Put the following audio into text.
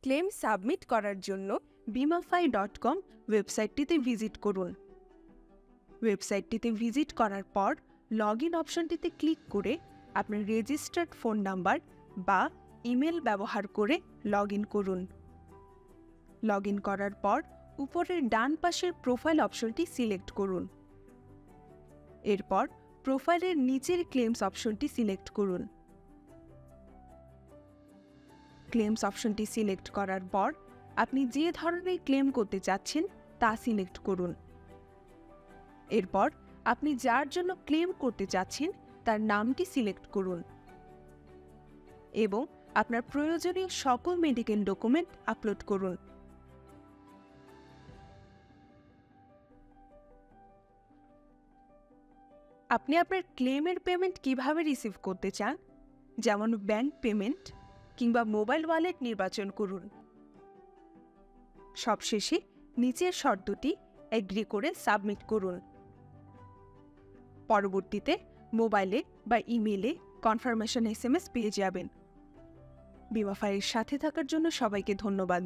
Claim submit করার জন্য bimafy.com ওয়েবসাইটটিতে visit করুন। ওয়েবসাইটটিতে ভিজিট করার পর লগইন অপশনটিতে ক্লিক করে আপনার রেজিস্টার্ড ফোন নাম্বার বা ইমেল ব্যবহার করে লগইন করুন। লগইন করার পর উপরের ডান পাশের প্রোফাইল অপশনটি সিলেক্ট করুন। এরপর প্রোফাইলের নিচের ক্লেমস অপশনটি সিলেক্ট করুন। ক্লেমস অপশনটি সিলেক্ট করার পর আপনি যে ধরনের ক্লেম করতে চাচ্ছেন তা সিলেক্ট করুন। এরপর আপনি যার জন্য ক্লেম করতে চাচ্ছেন তার নামটি সিলেক্ট করুন এবং আপনার প্রয়োজনীয় সকল মেডিকেল ডকুমেন্ট আপলোড করুন। আপনি আপনার ক্লেমের পেমেন্ট কিভাবে রিসিভ করতে চান, যেমন ব্যাংক পেমেন্ট কিংবা মোবাইল ওয়ালেট নির্বাচন করুন। সবশেষে নিচের শর্তটি এগ্রি করে সাবমিট করুন। পরবর্তীতে মোবাইলে বা ইমেইলে কনফার্মেশন SMS পেয়ে যাবেন। বিমাফাইয়ের সাথে থাকার জন্য সবাইকে ধন্যবাদ।